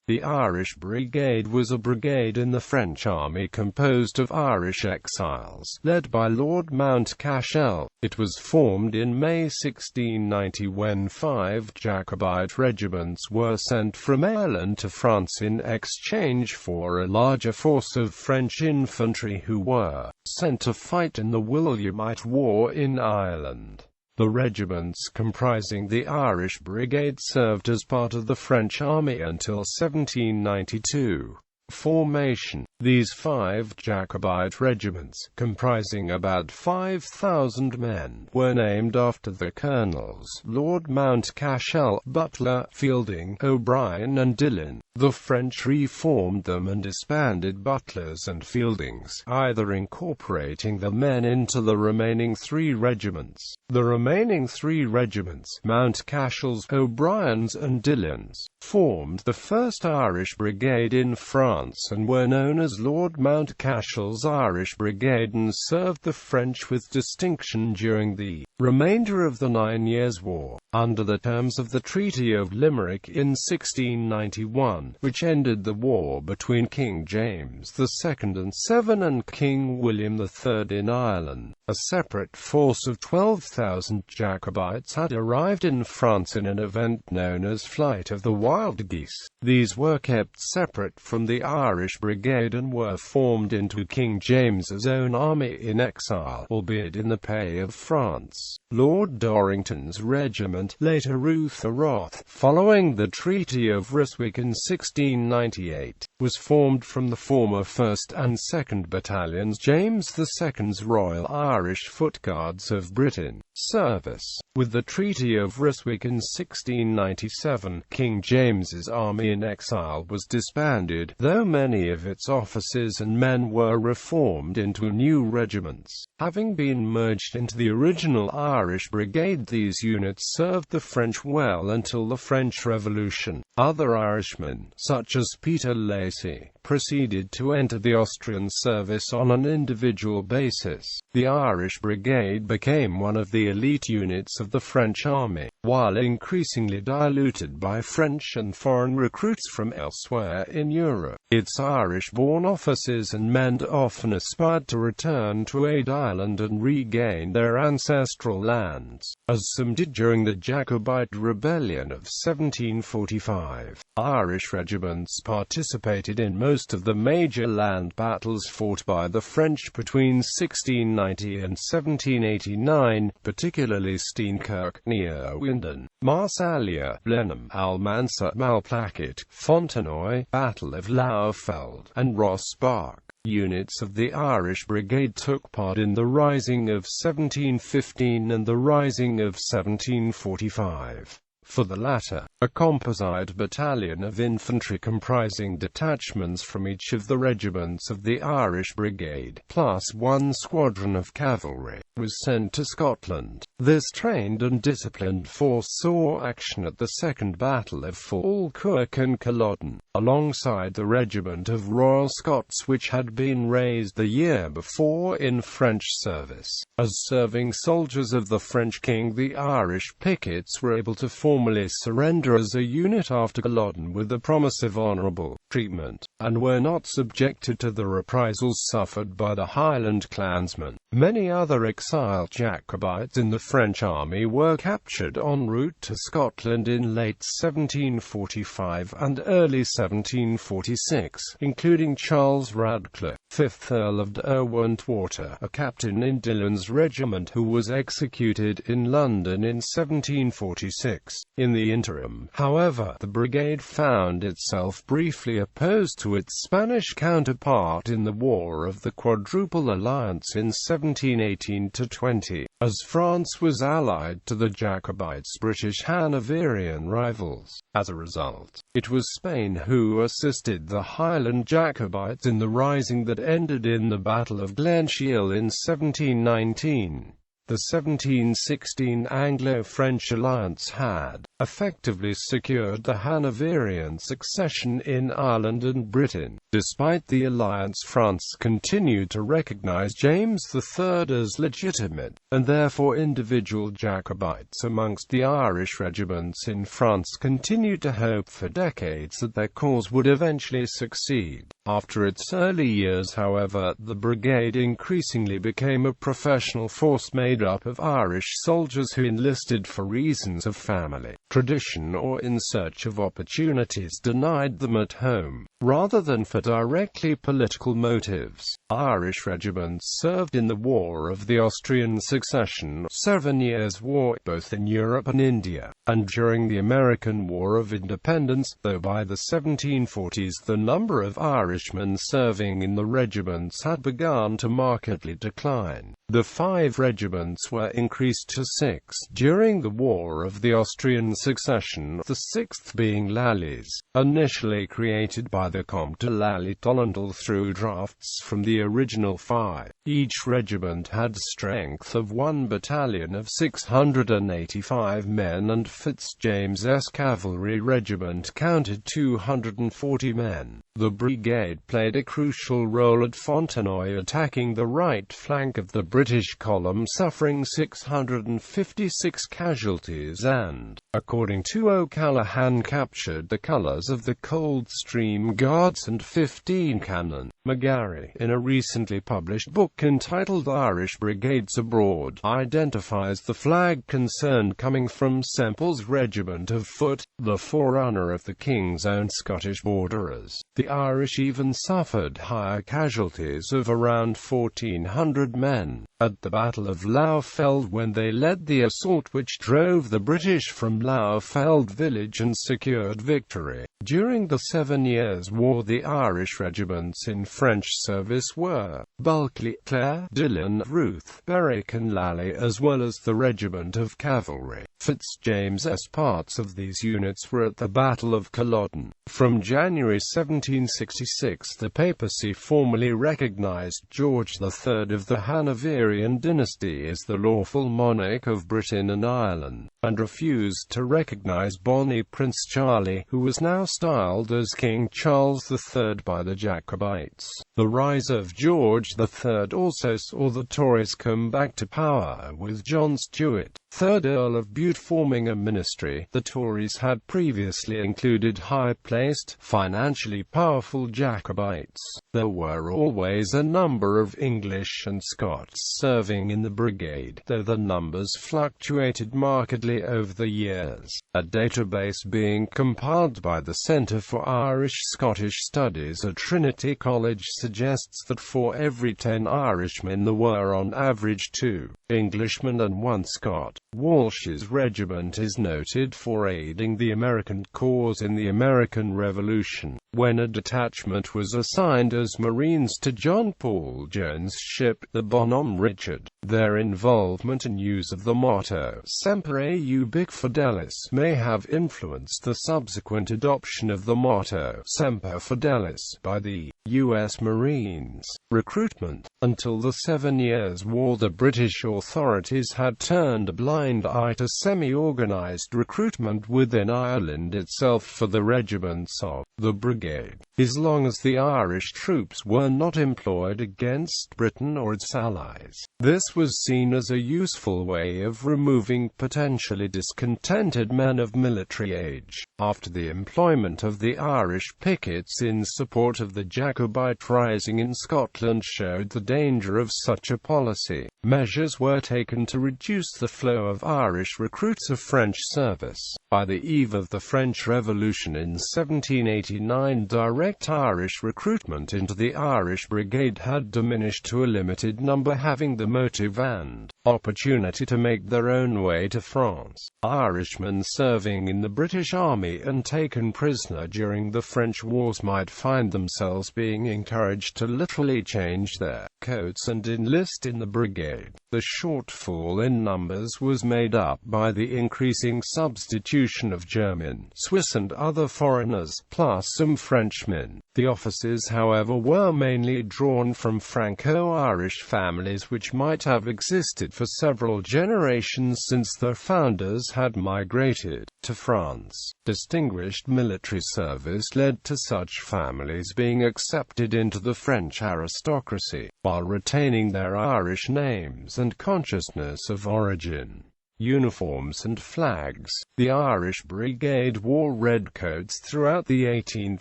The Irish Brigade was a brigade in the French army composed of Irish exiles, led by Lord Mountcashel. It was formed in May 1690 when 5 Jacobite regiments were sent from Ireland to France in exchange for a larger force of French infantry who were sent to fight in the Williamite War in Ireland. The regiments comprising the Irish Brigade served as part of the French army until 1792 formation. These 5 Jacobite regiments, comprising about 5,000 men, were named after the colonels Lord Mountcashel, Butler, Fielding, O'Brien and Dillon. The French reformed them and disbanded Butlers and Fieldings, either incorporating the men into the remaining 3 regiments. The remaining 3 regiments, Mountcashel's, O'Brien's and Dillon's, formed the 1st Irish Brigade in France and were known as Lord Mountcashel's Irish Brigade and served the French with distinction during the remainder of the 9 Years' War. Under the terms of the Treaty of Limerick in 1691, which ended the war between King James II and Seven and King William III in Ireland, a separate force of 12,000 Jacobites had arrived in France in an event known as Flight of the Wild Geese. These were kept separate from the Irish Brigade and were formed into King James's own army in exile, albeit in the pay of France. Lord Dorrington's regiment, later Roth, following the Treaty of Ryswick in 1698, was formed from the former 1st and 2nd Battalions James II's Royal Irish Foot Guards of Britain. Service. With the Treaty of Ryswick in 1697, King James's army in exile was disbanded, though many of its officers and men were reformed into new regiments. Having been merged into the original Irish Brigade, these units served the French well until the French Revolution. Other Irishmen, such as Peter Lacy, proceeded to enter the Austrian service on an individual basis. The Irish Brigade became one of the elite units of the French army, while increasingly diluted by French and foreign recruits from elsewhere in Europe. Its Irish-born officers and men often aspired to return to aid Ireland and regain their ancestral lands, as some did during the Jacobite rebellion of 1745. Irish regiments participated in most of the major land battles fought by the French between 1690 and 1789, particularly Steenkirk, near Windon, Massalia, Blenheim, Almansa, Malplaquet, Fontenoy, Battle of Laufeld, and Rossbach. Units of the Irish Brigade took part in the Rising of 1715 and the Rising of 1745. For the latter, a composite battalion of infantry comprising detachments from each of the regiments of the Irish Brigade, plus 1 squadron of cavalry, was sent to Scotland. This trained and disciplined force saw action at the Second Battle of Falkirk and Culloden, alongside the regiment of Royal Scots which had been raised the year before in French service. As serving soldiers of the French king, the Irish pickets were able to formally surrender as a unit after Culloden with the promise of honourable treatment, and were not subjected to the reprisals suffered by the Highland clansmen. Many other exiled Jacobites in the French army were captured en route to Scotland in late 1745 and early 1746, including Charles Radcliffe, 5th Earl of Derwentwater, a captain in Dillon's regiment who was executed in London in 1746. In the interim, however, the brigade found itself briefly opposed to its Spanish counterpart in the War of the Quadruple Alliance in 1718-20, as France was allied to the Jacobites' British Hanoverian rivals. As a result, it was Spain who assisted the Highland Jacobites in the rising that ended in the Battle of Glenshiel in 1719. The 1716 Anglo-French alliance had effectively secured the Hanoverian succession in Ireland and Britain. Despite the alliance, France continued to recognize James III as legitimate, and therefore individual Jacobites amongst the Irish regiments in France continued to hope for decades that their cause would eventually succeed. After its early years, however, the brigade increasingly became a professional force made up of Irish soldiers who enlisted for reasons of family, tradition, or in search of opportunities denied them at home, rather than for directly political motives. Irish regiments served in the War of the Austrian Succession, 7 Years' War, both in Europe and India, and during the American War of Independence, though by the 1740s the number of Irishmen serving in the regiments had begun to markedly decline. The 5 regiments were increased to 6 during the War of the Austrian Succession, the 6th being Lally's, initially created by the Comte de Lally-Tollendal through drafts from the original 5. Each regiment had strength of 1 battalion of 685 men, and Fitzjames's cavalry regiment counted 240 men. The brigade played a crucial role at Fontenoy, attacking the right flank of the British column, suffering 656 casualties and, according to O'Callaghan, captured the colours of the Coldstream Guards and 15 cannon. McGarry, in a recently published book entitled Irish Brigades Abroad, identifies the flag concerned coming from Semple's regiment of foot, the forerunner of the King's Own Scottish Borderers. The Irish even suffered higher casualties of around 1,400 men at the Battle of Laufeld, when they led the assault which drove the British from Laufeld village and secured victory. During the 7 Years' War, the Irish regiments in French service were Bulkeley, Clare, Dillon, Ruth, Berwick and Lally, as well as the regiment of cavalry. Fitzjames's parts of these units were at the Battle of Culloden. From January 1766, the papacy formally recognized George III of the Hanoverian dynasty as the lawful monarch of Britain and Ireland, and refused to recognize Bonnie Prince Charlie, who was now styled as King Charles III by the Jacobites. The rise of George III also saw the Tories come back to power, with John Stuart, 3rd Earl of Bute, forming a ministry. The Tories had previously included high-placed, financially powerful Jacobites. There were always a number of English and Scots serving in the brigade, though the numbers fluctuated markedly over the years. A database being compiled by the Centre for Irish-Scottish Studies at Trinity College suggests that for every 10 Irishmen there were on average 2 Englishmen and 1 Scot. Walsh's regiment is noted for aiding the American cause in the American Revolution, when a detachment was assigned as Marines to John Paul Jones' ship, the Bonhomme Richard. Their involvement and use of the motto Semper Ubique Fidelis may have influenced the subsequent adoption of the motto Semper Fidelis by the U.S. Marines. Recruitment. Until the 7 Years' War, the British authorities had turned a blind eye to semi-organized recruitment within Ireland itself for the regiments of the brigade, as long as the Irish troops were not employed against Britain or its allies. This was seen as a useful way of removing potentially discontented men of military age. After the employment of the Irish pickets in support of the Jacobite rising in Scotland showed the danger of such a policy, measures were taken to reduce the flow of Irish recruits of French service. By the eve of the French Revolution in 1789, direct Irish recruitment into the Irish Brigade had diminished to a limited number, having the motive and opportunity to make their own way to France. Irishmen serving in the British Army and taken prisoner during the French wars might find themselves being encouraged to literally change their coats and enlist in the brigade. The shortfall in numbers was made up by the increasing substitution of German, Swiss and other foreigners, plus some from Frenchmen. The officers, however, were mainly drawn from Franco-Irish families which might have existed for several generations since their founders had migrated to France. Distinguished military service led to such families being accepted into the French aristocracy, while retaining their Irish names and consciousness of origin. Uniforms and flags. The Irish Brigade wore redcoats throughout the 18th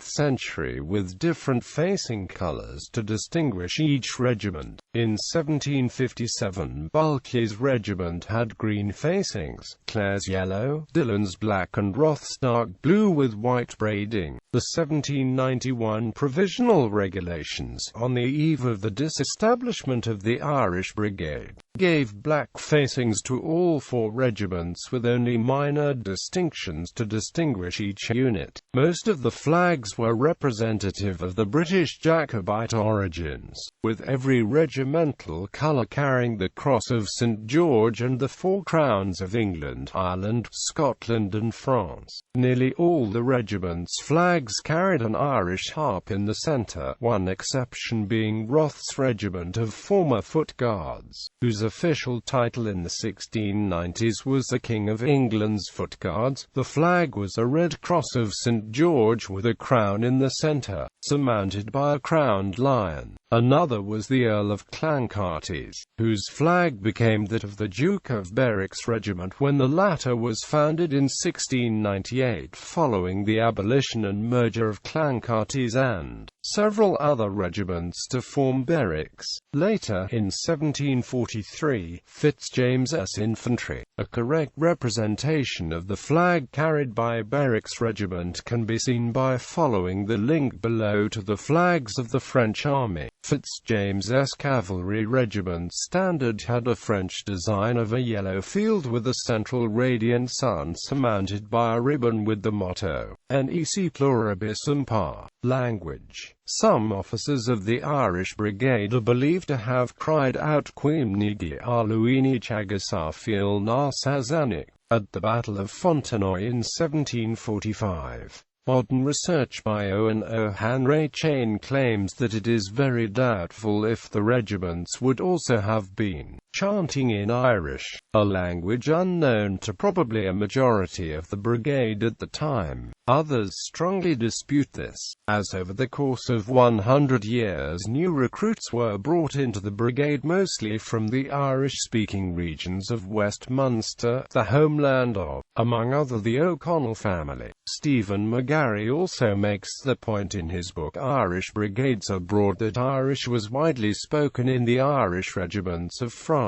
century with different facing colours to distinguish each regiment. In 1757, Bulkeley's regiment had green facings, Clare's yellow, Dillon's black and Roth's dark blue with white braiding. The 1791 Provisional Regulations, on the eve of the disestablishment of the Irish Brigade, gave black facings to all four regiments with only minor distinctions to distinguish each unit. Most of the flags were representative of the British Jacobite origins, with every regimental colour carrying the Cross of St. George and the four crowns of England, Ireland, Scotland and France. Nearly all the regiment's flags carried an Irish harp in the centre, one exception being Roth's regiment of former Foot Guards, whose official title in the 1690s was the King of England's Foot Guards. The flag was a red cross of St. George with a crown in the centre, surmounted by a crowned lion. Another was the Earl of Clancarty's, whose flag became that of the Duke of Berwick's regiment when the latter was founded in 1698 following the abolition and merger of Clancarty's and several other regiments to form Berwick's. Later, in 1743, Fitzjames's infantry. A correct representation of the flag carried by Berwick's regiment can be seen by following the link below to the flags of the French army. Fitzjames's cavalry regiment's standard had a French design of a yellow field with a central radiant sun surmounted by a ribbon with the motto, Nec pluribus impar. Language. Some officers of the Irish Brigade are believed to have cried out Quim nigi arluini chagasarfiel narsazanic at the Battle of Fontenoy in 1745. Modern research by Owen O'Hanray Chain claims that it is very doubtful if the regiments would also have been chanting in Irish, a language unknown to probably a majority of the brigade at the time. Others strongly dispute this, as over the course of 100 years new recruits were brought into the brigade mostly from the Irish-speaking regions of West Munster, the homeland of, among other, the O'Connell family. Stephen McGarry also makes the point in his book Irish Brigades Abroad that Irish was widely spoken in the Irish regiments of France.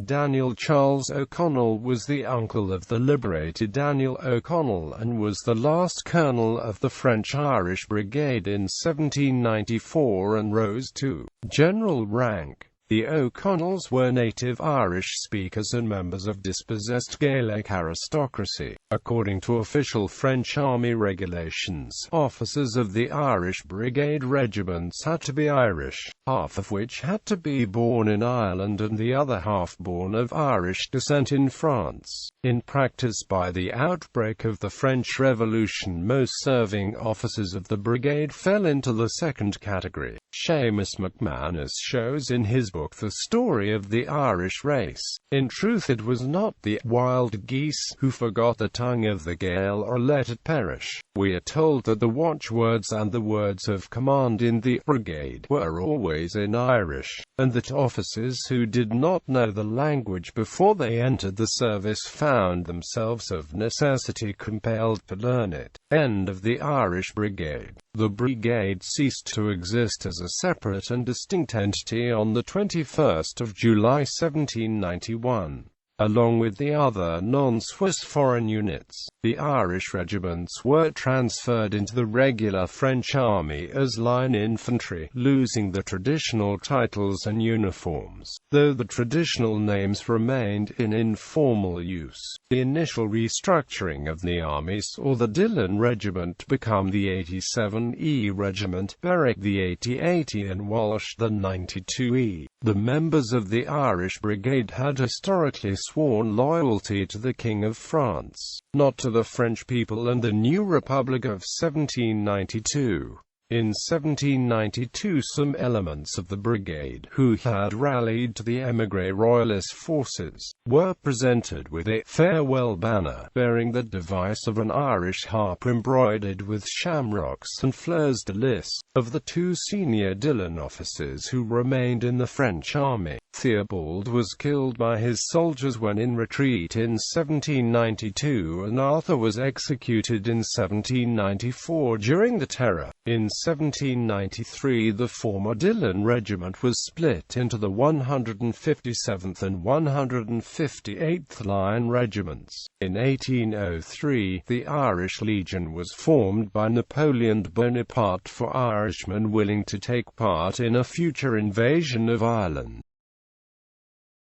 Daniel Charles O'Connell was the uncle of the liberated Daniel O'Connell and was the last colonel of the French-Irish Brigade in 1794 and rose to general rank. The O'Connells were native Irish speakers and members of dispossessed Gaelic aristocracy. According to official French army regulations, officers of the Irish Brigade regiments had to be Irish, half of which had to be born in Ireland and the other half born of Irish descent in France. In practice, by the outbreak of the French Revolution, most serving officers of the brigade fell into the second category. Seamus McManus shows in his book The Story of the Irish Race. In truth, it was not the wild geese who forgot the tongue of the Gael or let it perish. We are told that the watchwords and the words of command in the brigade were always in Irish, and that officers who did not know the language before they entered the service found themselves of necessity compelled to learn it. End of the Irish Brigade. The brigade ceased to exist as a separate and distinct entity on the 21st of July 1791. Along with the other non-Swiss foreign units, the Irish regiments were transferred into the regular French army as line infantry, losing the traditional titles and uniforms, though the traditional names remained in informal use. The initial restructuring of the army saw the Dillon Regiment become the 87E Regiment, Berwick the 8080 and Walsh the 92E. The members of the Irish Brigade had historically sworn loyalty to the King of France, not to the French people and the new Republic of 1792. In 1792 some elements of the brigade, who had rallied to the émigré royalist forces, were presented with a farewell banner, bearing the device of an Irish harp embroidered with shamrocks and fleurs de lis. Of the two senior Dillon officers who remained in the French army, Theobald was killed by his soldiers when in retreat in 1792, and Arthur was executed in 1794 during the Terror. In 1793 the former Dillon regiment was split into the 157th and 158th Line regiments. In 1803, the Irish Legion was formed by Napoleon Bonaparte for Irishmen willing to take part in a future invasion of Ireland.